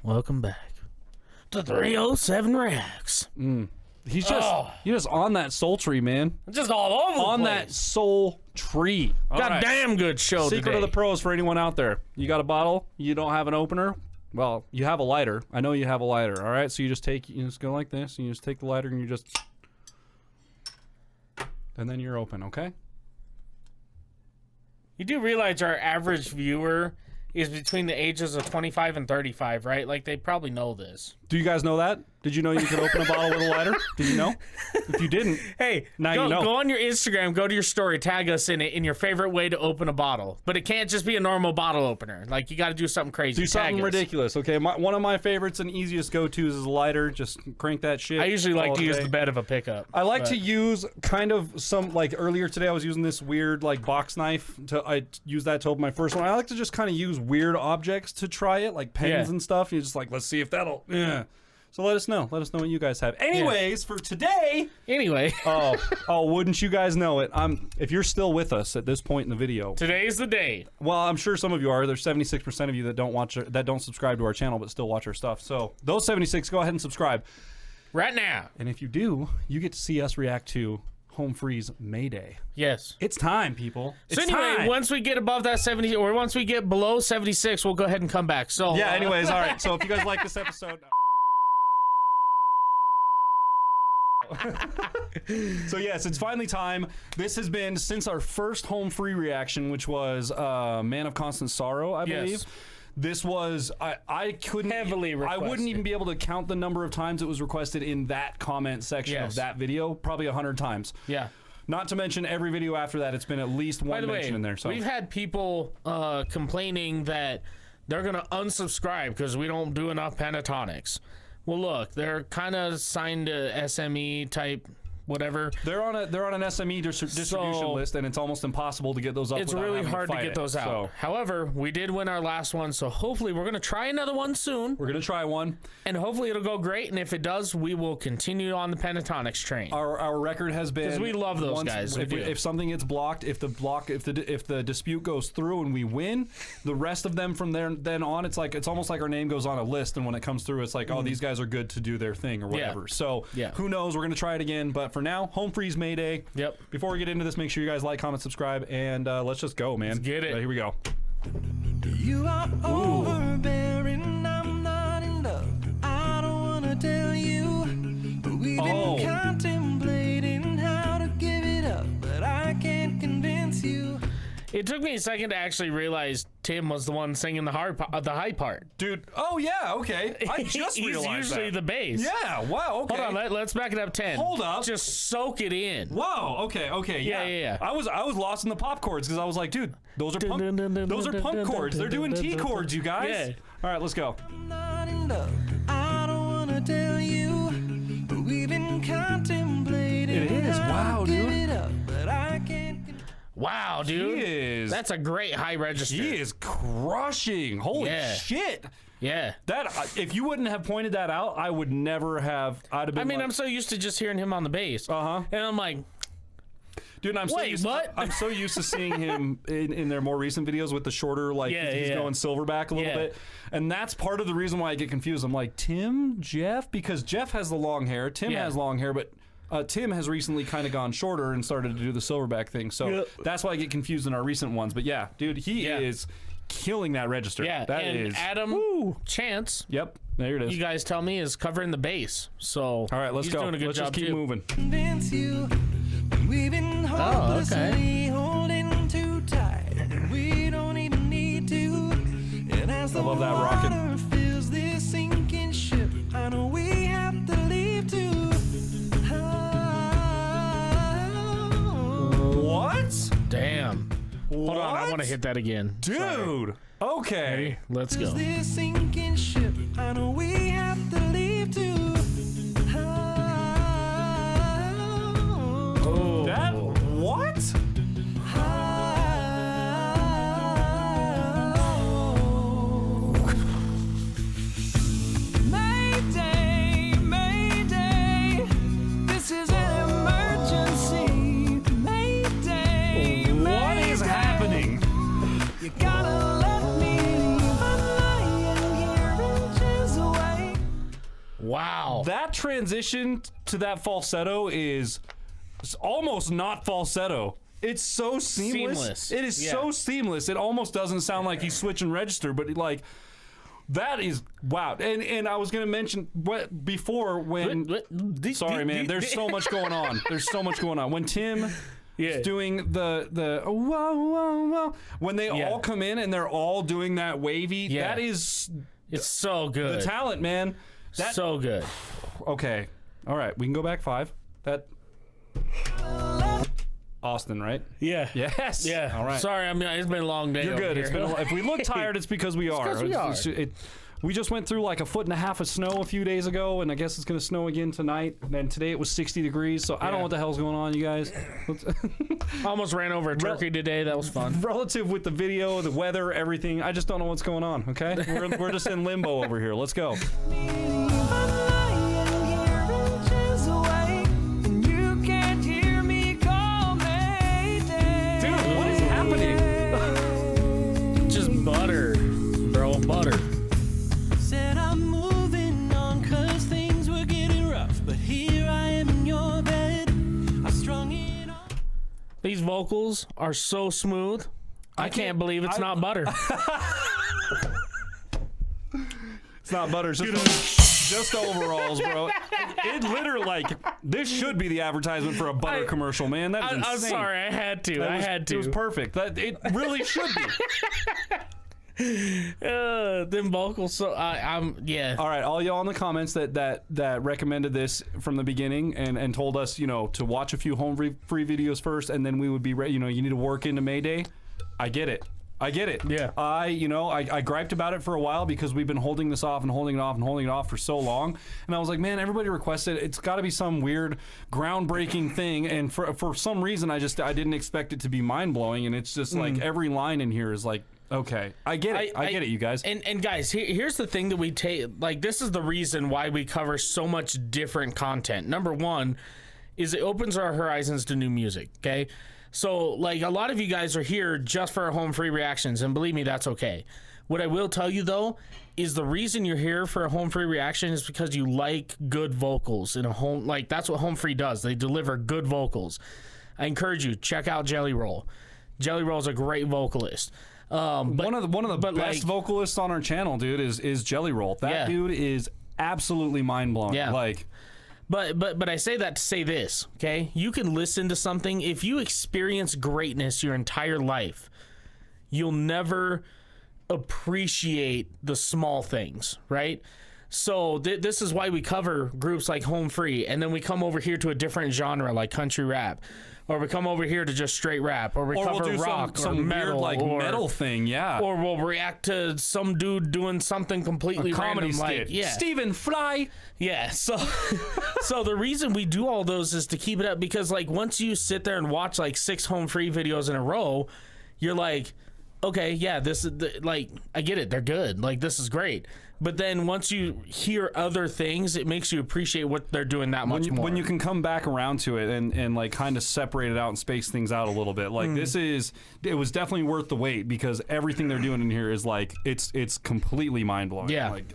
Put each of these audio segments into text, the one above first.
Welcome back to 307 Racks. He's just on that soul tree, man. Just all over the On place. that soul tree. Got a damn good show Secret today. of the pros for anyone out there. You got a bottle, you don't have an opener. Well, you have a lighter. I know you have a lighter, all right? So you just go like this, and you just take the lighter, and you just... And then you're open, okay? You do realize our average viewer is between the ages of 25 and 35, right? Like, they probably know this. Do you guys know that? Did you know you could open a bottle with a lighter? Did you know? If you didn't, Hey, now go, you know. go on your Instagram, go to your story, tag us in it in your favorite way to open a bottle. But it can't just be a normal bottle opener. Like, you got to do something crazy. Do something Tag us. ridiculous, okay? One of my favorites and easiest go-tos is a lighter. Just crank that shit. I usually like all to use day. the bed of a pickup. I like to use kind of some, like earlier today I was using this weird like box knife. I use that to open my first one. I like to just kind of use weird objects to try it, like pens and stuff. You're just like, let's see if that'll, So let us know. Let us know what you guys have. Anyways, for today. Anyway. Oh, wouldn't you guys know it? If you're still with us at this point in the video. Today's the day. Well, I'm sure some of you are. There's 76% of you that don't subscribe to our channel but still watch our stuff. So those 76, go ahead and subscribe. Right now. And if you do, you get to see us react to Home Free's Mayday. Yes. It's time, people. So anyway, once we get above that 70, or once we get below 76, we'll go ahead and come back. So yeah, anyways, all right. So if you guys like this episode... So yes, it's finally time. This has been since our first Home Free reaction, which was Man of Constant Sorrow, I believe. Yes. This was I couldn't Heavily I requested. wouldn't even be able to count the number of times it was requested in that comment section of that video, probably 100 times. Yeah. Not to mention every video after that, it's been at least one mention in there. So we've had people complaining that they're gonna unsubscribe because we don't do enough pentatonics. Well, look, they're kind of signed to SME type, whatever. They're on an SME distribution list, and it's almost impossible to get those up. It's really hard to get those out. However, we did win our last one, so hopefully we're gonna try another one soon. We're gonna try one, and hopefully it'll go great. And if it does, we will continue on the pentatonics train. Our record has been, because we love those guys. If something gets blocked, if the dispute goes through and we win, the rest of them from then on, it's almost like our name goes on a list, and when it comes through, it's like, oh, these guys are good to do their thing or whatever. So who knows? We're gonna try it again, but for now, Home Free's Mayday. Yep. Before we get into this, make sure you guys like, comment, subscribe, and let's just go, man. Let's get it. Here we go. You are overbearing, I'm not in love. I don't wanna tell you, but we've been contemplating how to give it up, but I can't convince you. It took me a second to actually realize Tim was the one singing the high part. Dude, oh yeah, okay. I just realized He's usually the bass. Yeah, wow, okay. Hold on, let's back it up 10. Hold up. Just soak it in. Whoa, okay, yeah. I was lost in the pop chords because I was like, dude, those are punk chords. They're doing T chords, you guys. Yeah. All right, let's go. I'm not in love, I don't wanna tell you, but we've been contemplating. It is, wow, dude. Give it up, but I can't. Wow, dude. He is. That's a great high register. He is crushing. Holy shit. Yeah. That if you wouldn't have pointed that out, I would never have. I'd have been. I mean, I'm so used to just hearing him on the bass. And I'm like, dude, I'm so used to seeing him in their more recent videos with the shorter, like he's going silverback a little bit, and that's part of the reason why I get confused. I'm like, Tim, Jeff, because Jeff has the long hair, Tim has long hair, but Tim has recently kind of gone shorter and started to do the silverback thing, so that's why I get confused in our recent ones. But yeah, dude, he is killing that register. Yeah, that is Adam Chance. Yep, there it is. You guys tell me is covering the bass. So all right, let's go. Doing a good let's job just keep moving. Convince you, we've been hopelessly holding too tight. We don't even need to. And as the I love that water fills this sinking ship, I know we have to leave too. What? Damn. Hold on, I want to hit that again. Dude. Sorry. Okay. Ready? Let's go. This sinking ship, I know we have to leave too. Oh. That what? Mayday, Mayday, this is an emergency. Mayday, What is happening? you gotta let me leave. I'm lying here in Wow. That transition to that falsetto is almost not falsetto. It's so seamless. It is so seamless. It almost doesn't sound like he's switching register, but like that is wow. And I was gonna mention what before when. Sorry, man. There's so much going on. There's so much going on. When Tim. Yeah. Doing the oh, whoa, whoa, whoa. When they all come in and they're all doing that wavy, that is it's so good. The talent, man. That's so good. Okay. All right, we can go back 5. That Austin, right? Yeah. Yes. Yeah. All right. Sorry, I mean it's been a long day. You're good. Here. It's been if we look tired, it's because we are. We just went through like 1.5 feet of snow a few days ago, and I guess it's going to snow again tonight. And then today it was 60 degrees, so I don't know what the hell's going on, you guys. Almost ran over a turkey today. That was fun. Relative with the video, the weather, everything, I just don't know what's going on, okay? We're just in limbo over here. Let's go. Butter, bro, butter. Said I'm moving on 'cause things were getting rough, but here I am in your bed. I strung it on. These vocals are so smooth. I can't believe it's not butter. It's not butter. It's just overalls, bro. It literally, like, this should be the advertisement for a butter commercial, man. That is insane. I'm sorry, I had to. It was perfect. It really should be. Them vocals, so I'm yeah. All right, all y'all in the comments that recommended this from the beginning and told us, to watch a few home free videos first, and then we would be ready. You need to work into Mayday. I get it. Yeah. I griped about it for a while because we've been holding this off and holding it off and holding it off for so long. And I was like, man, everybody requested it. It's got to be some weird groundbreaking thing. And for some reason, I didn't expect it to be mind blowing. And it's just like every line in here is like, okay, I get it. I get it, you guys. And guys, here's the thing that we take. Like, this is the reason why we cover so much different content. Number one is it opens our horizons to new music. Okay. So, like, a lot of you guys are here just for our home free reactions, and believe me, that's okay. What I will tell you, though, is the reason you're here for a home free reaction is because you like good vocals in a home. Like, that's what home free does. They deliver good vocals. I encourage you, check out Jelly Roll. Jelly Roll's a great vocalist. One of the best vocalists on our channel, dude, is Jelly Roll. That dude is absolutely mind blowing. Yeah. Like. But I say that to say this, okay? You can listen to something. If you experience greatness your entire life, you'll never appreciate the small things, right? So this is why we cover groups like Home Free, and then we come over here to a different genre like country rap, or we come over here to just straight rap, or we'll cover do rock some or metal, weird metal thing, yeah. Or we'll react to some dude doing something completely comedy random, skit. Stephen Fry. Yeah, so the reason we do all those is to keep it up, because like once you sit there and watch like 6 home free videos in a row, you're like, okay, yeah, this is like, I get it, they're good, like this is great. But then once you hear other things, it makes you appreciate what they're doing that much more. When you can come back around to it and like kind of separate it out and space things out a little bit. Like it was definitely worth the wait, because everything they're doing in here is like, it's completely mind blowing. Yeah. Like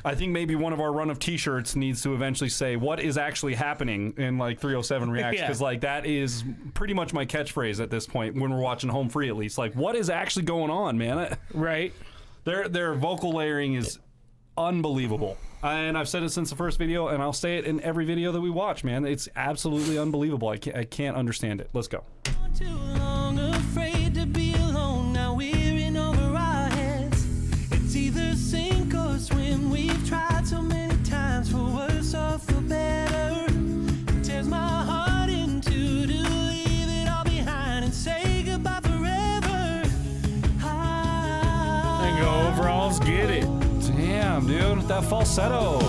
I think maybe one of our run of t-shirts needs to eventually say what is actually happening in like 307 Reacts, because like that is pretty much my catchphrase at this point when we're watching Home Free, at least. Like, what is actually going on, man? Right. Their vocal layering is unbelievable. And I've said it since the first video, and I'll say it in every video that we watch, man. It's absolutely unbelievable. I can't understand it. Let's go. Too long afraid to be alone. Now we're in over our heads. It's either sink or swim. We've tried so many times, for worse or for better. It tears my heart in two to leave it all behind and say goodbye forever. Overalls, get it. Damn, dude, that falsetto.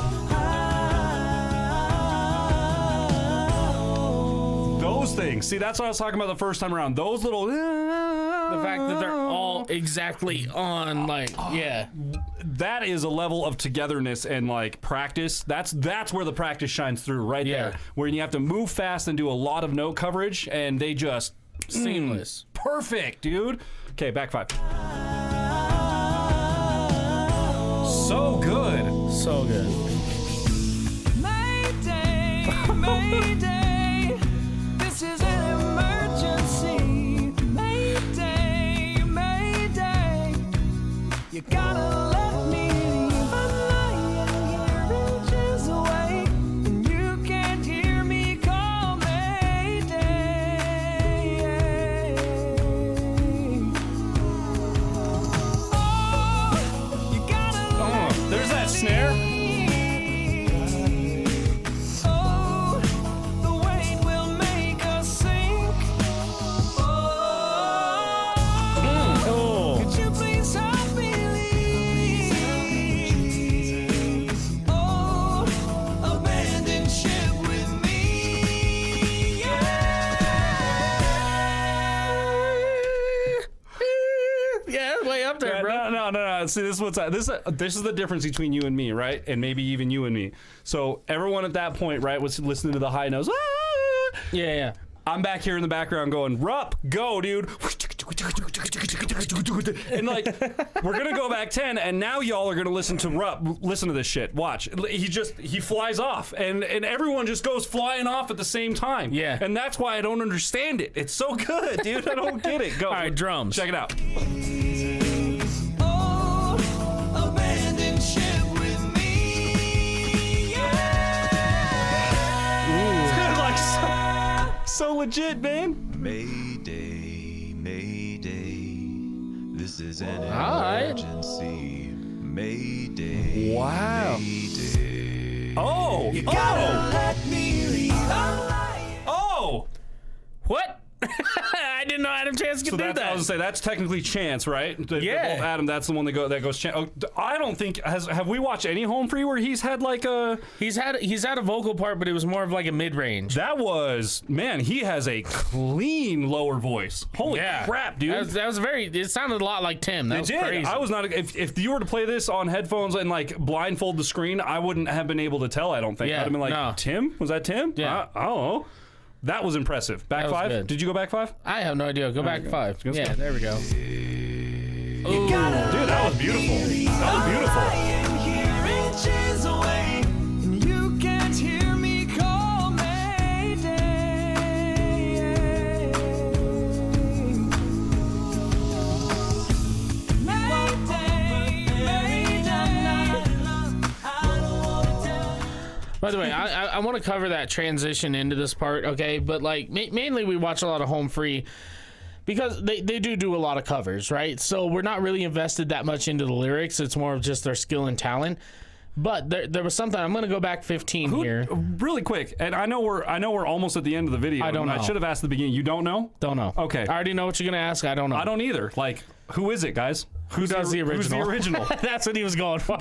Those things. See, that's what I was talking about the first time around. Those little. The fact that they're all exactly on, like, yeah. That is a level of togetherness and like practice. That's where the practice shines through right there. Where you have to move fast and do a lot of note coverage, and they just seamless. Perfect, dude. Okay, back 5. So good. So good. gotta let me leave. I'm lying here inches away, and you can't hear me call Mayday. Oh, you gotta let There's that snare. Oh, the weight will make us sink. Oh, could you please help me leave? Oh, abandon ship with me. Yeah, way up there, bro. No. See, this is the difference between you and me, right? And maybe even you and me. So everyone at that point, right, was listening to the high notes. Ah! Yeah. I'm back here in the background going, Rupp, go, dude. And like, we're gonna go back 10, and now y'all are gonna listen to Rupp. Listen to this shit. Watch. He flies off, and everyone just goes flying off at the same time. Yeah. And that's why I don't understand it. It's so good, dude. I don't get it. Go. All right, drums. Check it out. Oh, abandon ship with me. Like so legit, man. Mayday, Mayday, this is an right. emergency. Mayday, Wow. Mayday. Oh. Let me leave. I'm lying. Oh. What? I didn't know Adam Chance could So do that's, I that. was gonna say that's technically Chance, right? Yeah. Adam, that's the one that goes Chance. Oh, I don't think have we watched any Home Free where he's had like a He's had a vocal part, but it was more of like a mid range. that was man. He has a clean lower voice. Holy crap, dude! That was very. It sounded a lot like Tim. That was crazy. I was not. If you were to play this on headphones and like blindfold the screen, I wouldn't have been able to tell. I don't think. Yeah, I'd have been like, no. Tim? Was that Tim? Yeah. I don't know. That was impressive. Back That was five? good. Did you go back five? I have no idea. Go back 5. Good Yeah, stuff. there we go. Dude, that was beautiful. That was beautiful. Lying here inches away, and you can't hear me call Mayday. Mayday, Mayday. I don't wanna tell you. By the way, I want to cover that transition into this part, okay? But like mainly we watch a lot of Home Free because they do a lot of covers, right? So we're not really invested that much into the lyrics. It's more of just their skill and talent. But there was something. I'm going to go back 15 here. Really quick, and I know we're almost at the end of the video. I don't know. I should have asked at the beginning. You don't know? Don't know. Okay. I already know what you're going to ask. I don't know. I don't either. Like, who is it, guys? Who does the original? Who's the original? That's what he was going for.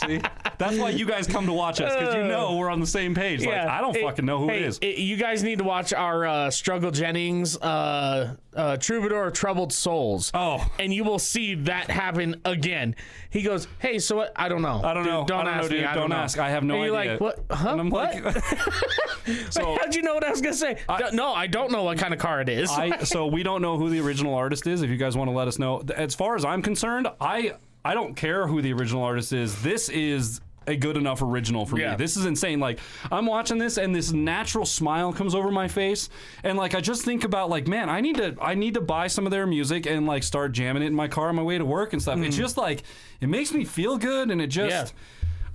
See, that's why you guys come to watch us, because you know we're on the same page. Like, I don't fucking know who it is. You guys need to watch our Struggle Jennings Troubadour of Troubled Souls. Oh. And you will see that happen again. He goes, hey, so what? I don't know. I don't know. Don't I don't ask know, me. dude. I don't Don't know. ask. I have no and you're idea. like, what? Huh? And I'm what? like, so how'd you know what I was going to say? No, I don't know what kind of car it is. so we don't know who the original artist is. If you guys want to let us know, as far as I'm concerned, I don't care who the original artist is. This is a good enough original for me. This is insane. Like, I'm watching this and this natural smile comes over my face, and like I just think about like, man, I need to buy some of their music and like start jamming it in my car on my way to work and stuff. It's just like, it makes me feel good, and it just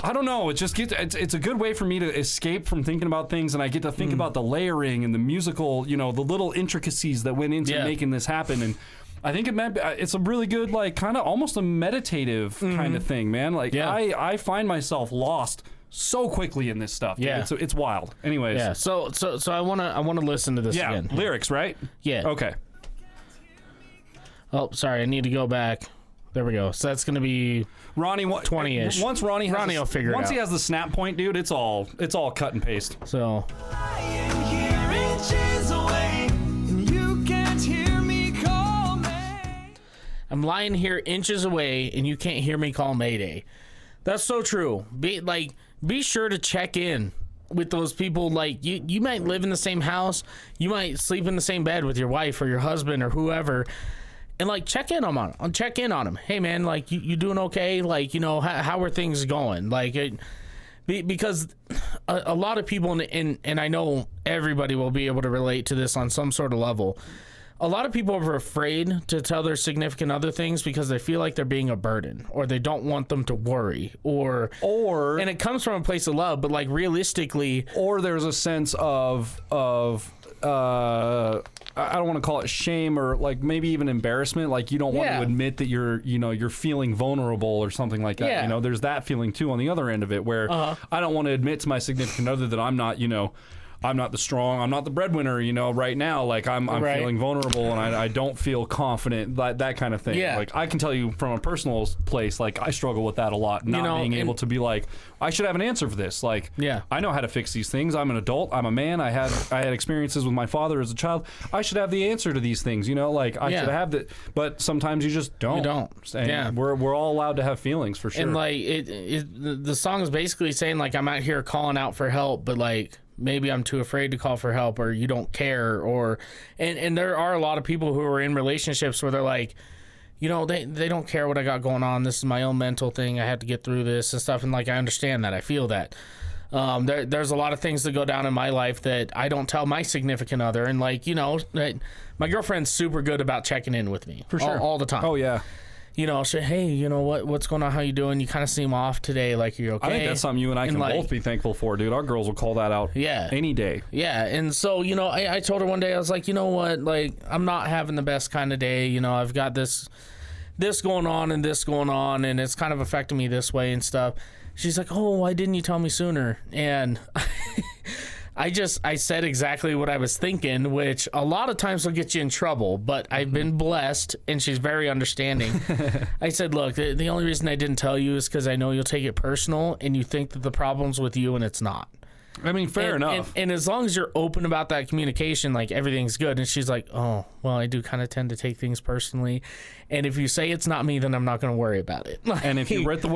I don't know. It just gets. It's a good way for me to escape from thinking about things, and I get to think about the layering and the musical, the little intricacies that went into making this happen. And I think it's a really good, like, kind of almost a meditative kind of thing, man. Like, I find myself lost so quickly in this stuff. Dude. Yeah. It's wild. Anyways. Yeah. So I wanna listen to this again. Lyrics, right? Yeah. Okay. Oh, sorry. I need to go back. There we go. So that's gonna be Ronnie, 20-ish. Once Ronnie will figure it once out. he has the snap point, dude, it's all cut and paste. so. Lying here inches away, and you can't hear me call me. I'm lying here inches away, and you can't hear me call Mayday. That's so true. Be sure to check in with those people. Like, you might live in the same house, you might sleep in the same bed with your wife or your husband or whoever, and like check in on them. Hey man, like you doing okay? Like, how are things going? Like because a lot of people, and I know everybody will be able to relate to this on some sort of level. a lot of people are afraid to tell their significant other things because they feel like they're being a burden, or they don't want them to worry, or and it comes from a place of love, but like realistically, or there's a sense of I don't want to call it shame, or like maybe even embarrassment. Like you don't want to admit that you're feeling vulnerable or something like that. Yeah. You know, there's that feeling too on the other end of it, where I don't want to admit to my significant other that I'm not, I'm not I'm not the breadwinner, right now. Like I'm feeling vulnerable and I don't feel confident, that kind of thing. Yeah. Like I can tell you from a personal place, like I struggle with that a lot, not being able to be like, I should have an answer for this. Like, I know how to fix these things. I'm an adult. I'm a man. I had experiences with my father as a child. I should have the answer to these things, like I should have that. But sometimes you just don't. You don't. And we're all allowed to have feelings for sure. And like the song is basically saying like, I'm out here calling out for help, but like, maybe I'm too afraid to call for help, or you don't care, or and there are a lot of people who are in relationships where they're like, they don't care what I got going on. This is my own mental thing. I have to get through this and stuff. And like, I understand that. I feel that. There's a lot of things that go down in my life that I don't tell my significant other. And like, my girlfriend's super good about checking in with me for sure all the time. Oh yeah. Say, hey, what's going on? How you doing? You kind of seem off today. Like, you're okay. I think that's something you and I can both be thankful for, dude. Our girls will call that out any day. Yeah. And so, I told her one day, I was like, you know what? Like, I'm not having the best kind of day. I've got this going on and this going on, and it's kind of affecting me this way and stuff. She's like, oh, why didn't you tell me sooner? And I said exactly what I was thinking, which a lot of times will get you in trouble, but I've been blessed, and she's very understanding. I said, look, the only reason I didn't tell you is because I know you'll take it personal, and you think that the problem's with you, and it's not. I mean, fair enough. And as long as you're open about that communication, like, everything's good. And she's like, oh, well, I do kind of tend to take things personally. And if you say it's not me, then I'm not going to worry about it. And if you're with the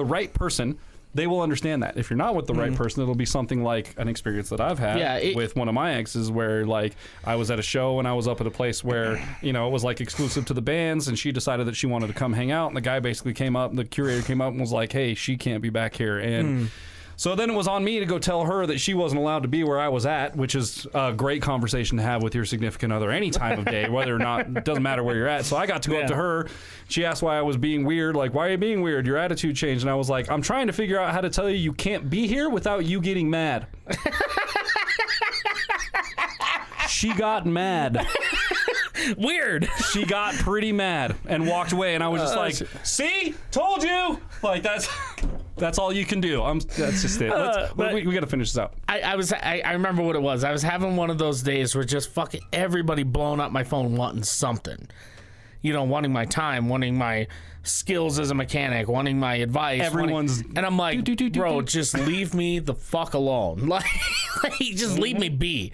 right person, they will understand that. If you're not with the right person, it'll be something like an experience that I've had with one of my exes, where like I was at a show and I was up at a place where, it was like exclusive to the bands, and she decided that she wanted to come hang out, and the guy basically came up, the curator came up and was like, hey, she can't be back here. And so then it was on me to go tell her that she wasn't allowed to be where I was at, which is a great conversation to have with your significant other any time of day, whether or not, it doesn't matter where you're at. So I got to go up to her. She asked why I was being weird. Like, why are you being weird? Your attitude changed. And I was like, I'm trying to figure out how to tell you can't be here without you getting mad. She got mad. Weird. She got pretty mad and walked away. And I was just like, see? Told you. Like, that's all you can do. That's just it. We got to finish this out. I remember what it was. I was having one of those days where just fucking everybody blowing up my phone wanting something. Wanting my time, wanting my skills as a mechanic, wanting my advice. And I'm like, bro, just leave me the fuck alone. Like just leave me be.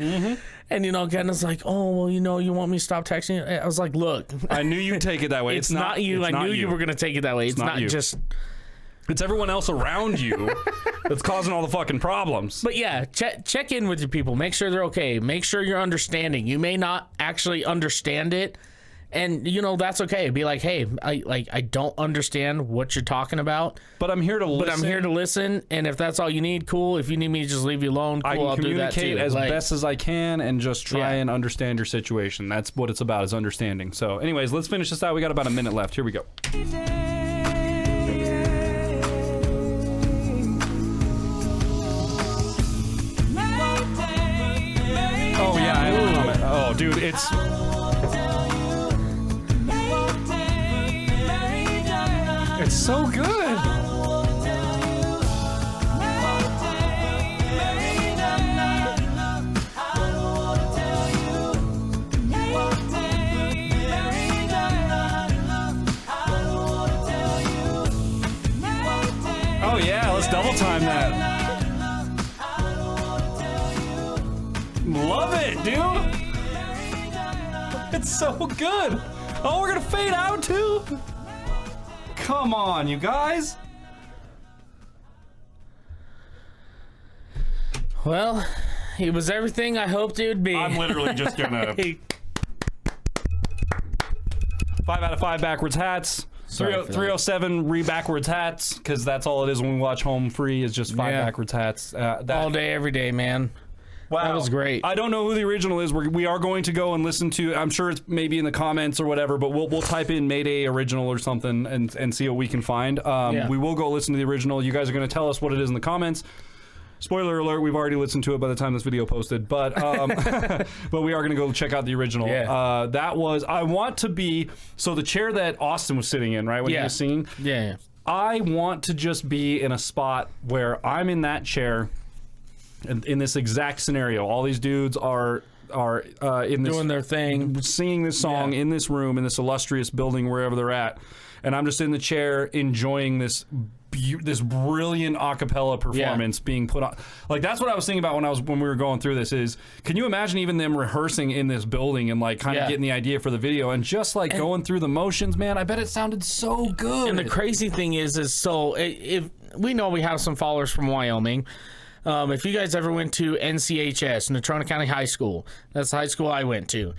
And Kendall's like, oh, well, you want me to stop texting you? I was like, look. I knew you'd take it that way. It's not you. I knew you were going to take it that way. It's not just... It's everyone else around you that's causing all the fucking problems. But yeah, check in with your people. Make sure they're okay. Make sure you're understanding. You may not actually understand it, and that's okay. Be like, hey, I don't understand what you're talking about, but I'm here to listen. But I'm here to listen, and if that's all you need, cool. If you need me to just leave you alone, cool. I'll do that too. Communicate as best as I can, and just try and understand your situation. That's what it's about, is understanding. So, anyways, let's finish this out. We got about a minute left. Here we go. Oh yeah, I have a comment. Oh, dude, it's. It's so good. Oh yeah, let's double time that. Love it, dude. It's so good. Oh, we're gonna fade out too. Come on, you guys. Well, it was everything I hoped it would be. I'm literally just gonna 5 out of 5 backwards hats. 307 re-backwards hats, because that's all it is when we watch Home Free, is just 5 backwards hats. All day, every day, man. Wow. That was great. I don't know who the original is. We are going to go and listen to. I'm sure it's maybe in the comments or whatever, but we'll type in Mayday original or something and see what we can find. We will go listen to the original. You guys are going to tell us what it is in the comments. Spoiler alert, we've already listened to it by the time this video posted, but but we are going to go check out the original. Yeah. That was, I want to be, so the chair that Austin was sitting in, right, when he was singing? Yeah. I want to just be in a spot where I'm in that chair, in this exact scenario. All these dudes are in this, doing their thing, singing this song in this room, in this illustrious building, wherever they're at, and I'm just in the chair enjoying this brilliant a cappella performance being put on. Like, that's what I was thinking about when we were going through this. Is, can you imagine even them rehearsing in this building and like kind of getting the idea for the video and just like going through the motions, man? I bet it sounded so good. And the crazy thing is so if we know we have some followers from Wyoming. If you guys ever went to NCHS, Natrona County High School, that's the high school I went to.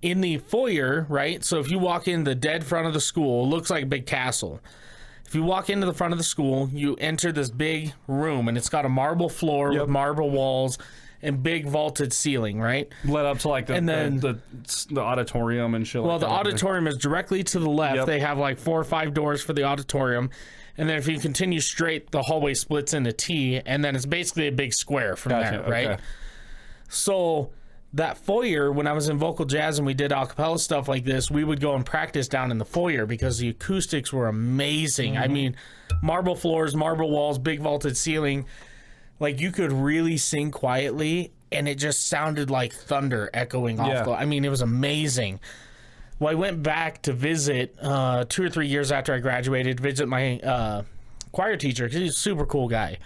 In the foyer, right? So if you walk in the dead front of the school, it looks like a big castle. If you walk into the front of the school, you enter this big room, and it's got a marble floor with marble walls and big vaulted ceiling, right? Led up to like the auditorium and shit. Well, like the that. auditorium is directly to the left. They have like 4 or 5 doors for the auditorium. And then if you continue straight, the hallway splits into T, and then it's basically a big square from there, right? Okay. So that foyer, when I was in vocal jazz and we did a cappella stuff like this, we would go and practice down in the foyer because the acoustics were amazing. I mean, marble floors, marble walls, big vaulted ceiling. Like, you could really sing quietly, and it just sounded like thunder echoing off the... I mean, it was amazing. Well, I went back to visit 2 or 3 years after I graduated, visit my choir teacher, because he's a super cool guy.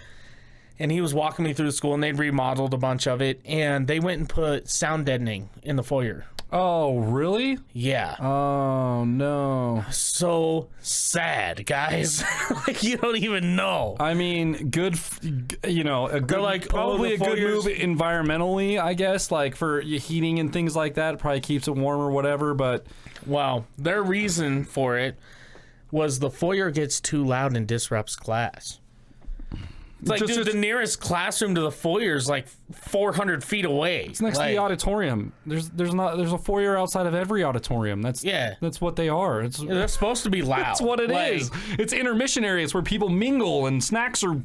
And he was walking me through the school, and they'd remodeled a bunch of it, and they went and put sound deadening in the foyer. Oh, really? Yeah. Oh, no. So sad, guys. Like, you don't even know. I mean, good, a good, like, probably a good foyers- move environmentally, I guess, like for heating and things like that. It probably keeps it warm or whatever, but... Well, their reason for it was the foyer gets too loud and disrupts class. It's like, dude, the nearest classroom to the foyer is like 400 feet away. It's next to the auditorium. There's a foyer outside of every auditorium. That's what they are. They're supposed to be loud. That's what it is. It's intermission areas where people mingle and snacks are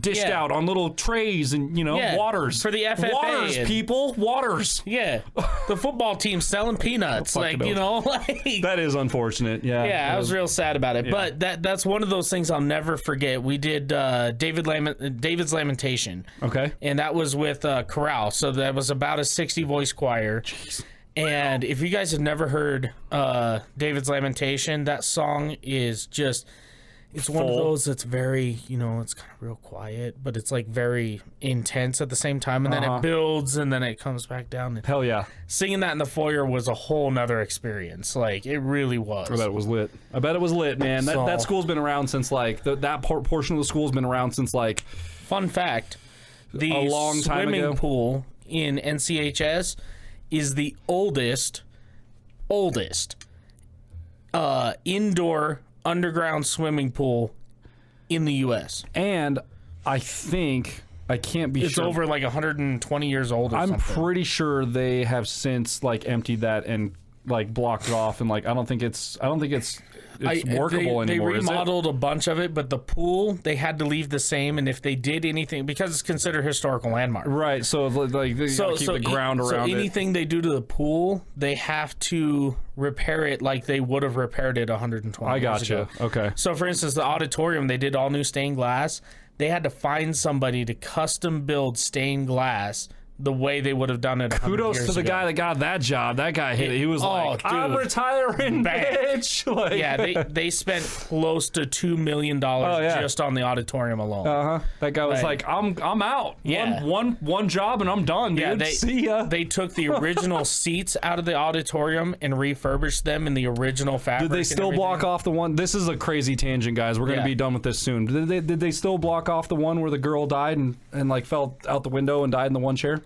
dished out on little trays and waters for the FFA. Waters, people, waters. Yeah, the football team's selling peanuts. Like, that is unfortunate. Yeah. Yeah, I was real sad about it. Yeah. But that's one of those things I'll never forget. We did David's Lamentation. Okay. And that was with chorale. So that was about a 60 voice choir. Jeez. And if you guys have never heard David's Lamentation, that song is just, it's one of those that's very, it's kind of real quiet, but it's like very intense at the same time. And then it builds and then it comes back down. Hell yeah. Singing that in the foyer was a whole nother experience. Like, it really was. I bet it was lit. Man. That school's been around since like, that portion of the school's been around since like... Fun fact, the a long time ago. Swimming pool in NCHS is the oldest indoor underground swimming pool in the U.S. And I think, I can't be sure. It's over like 120 years old or I'm something. pretty sure they have since like emptied that and like blocked it off, and like I don't think it's workable anymore. They remodeled a bunch of it, but the pool they had to leave the same. And if they did anything, because it's considered a historical landmark, right? So like they gotta keep the ground around it. So anything they do to the pool, they have to repair it like they would have repaired it 120 years ago. Okay. So for instance, the auditorium, they did all new stained glass. They had to find somebody to custom build stained glass the way they would have done it. Kudos to the guy that got that job. That guy hit it. He was like, I'm retiring, bitch. Like, yeah, they spent close to $2 million just on the auditorium alone. That guy was like, I'm out. Yeah. One job and I'm done, dude. Yeah, see ya. They took the original seats out of the auditorium and refurbished them in the original fabric. Did they still block off the one? This is a crazy tangent, guys. We're going to be done with this soon. Did they still block off the one where the girl died and like fell out the window and died in the one chair?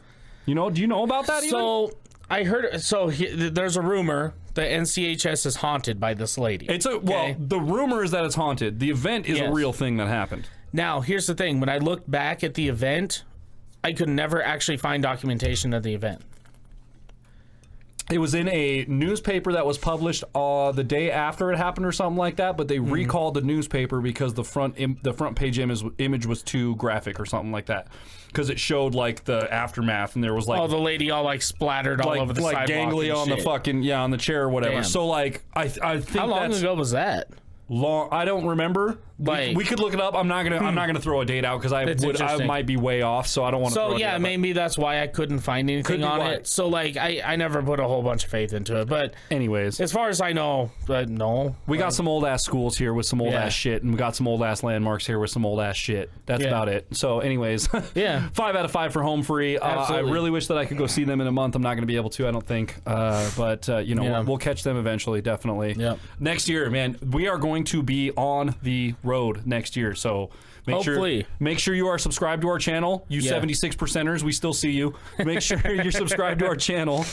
Do you know about that? So I heard. So there's a rumor that NCHS is haunted by this lady. The rumor is that it's haunted. The event is a real thing that happened. Now here's the thing: when I looked back at the event, I could never actually find documentation of the event. It was in a newspaper that was published the day after it happened or something like that, but they recalled the newspaper because the front page image was too graphic or something like that. Because it showed like the aftermath, and there was like the lady all like splattered all over the sidewalk, gangly on the fucking on the chair or whatever. Damn. So like I think how long ago was that? Long, I don't remember. Like, we could look it up. I'm not gonna throw a date out because I might be way off, so I don't want to. So yeah, maybe that's why I couldn't find anything on it. So like I never put a whole bunch of faith into it. But anyways, as far as I know, no. We got some old ass schools here with some old ass shit, and we got some old ass landmarks here with some old ass shit. That's about it. So anyways, yeah, 5 out of 5 for Home Free. I really wish that I could go see them in a month. I'm not going to be able to, I don't think. But you know, we'll catch them eventually, definitely. Yep. Next year, man, we are going to be on the road next year. So make sure you are subscribed to our channel. You 76%ers, we still see you. Make sure you're subscribed to our channel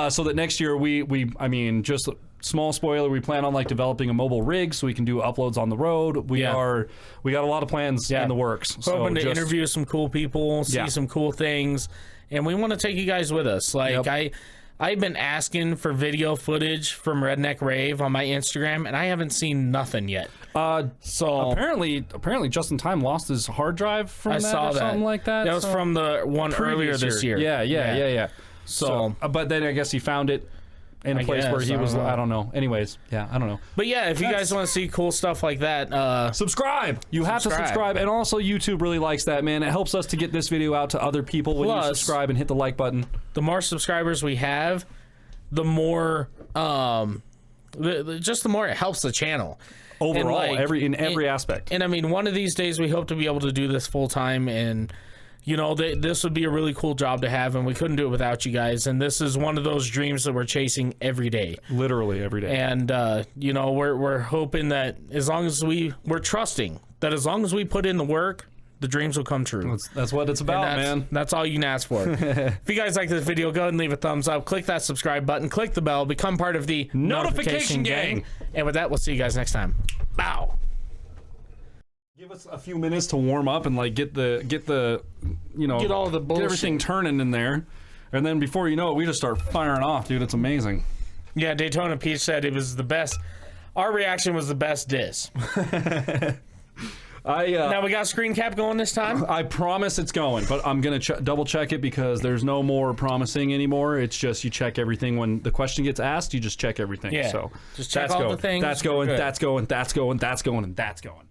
so that next year I mean, just small spoiler, we plan on like developing a mobile rig so we can do uploads on the road. We got a lot of plans in the works. We're hoping to interview some cool people, see some cool things, and we want to take you guys with us. Like I've been asking for video footage from Redneck Rave on my Instagram, and I haven't seen nothing yet. So apparently Justin Time lost his hard drive from that or something like that. That was from the one earlier this year. Yeah. So, but then I guess he found it in a place where he was. I don't know. Anyways, I don't know. But yeah, if you guys want to see cool stuff like that, subscribe. You have to subscribe, and also YouTube really likes that, man. It helps us to get this video out to other people when you subscribe and hit the like button. The more subscribers we have, the more just the more it helps the channel overall, in every aspect. And I mean, one of these days we hope to be able to do this full time, and you know, this would be a really cool job to have, and we couldn't do it without you guys. And this is one of those dreams that we're chasing every day, literally every day. And you know, we're hoping that as long as we're trusting that as long as we put in the work, the dreams will come true. That's what it's about, man. That's all you can ask for. If you guys like this video, go ahead and leave a thumbs up. Click that subscribe button. Click the bell. Become part of the notification gang. And with that, we'll see you guys next time. Bow. Give us a few minutes to warm up and like get the you know, get all the bullshit, get everything turning in there, and then before you know it, we just start firing off, dude. It's amazing. Yeah, Daytona Peach said it was the best. Our reaction was the best diss. Now we got screen cap going this time. I promise it's going, but I'm gonna double check it because there's no more promising anymore. It's just you check everything when the question gets asked. You just check everything. Yeah. So just check all the things. That's going. That's going. That's going. That's going. And that's going.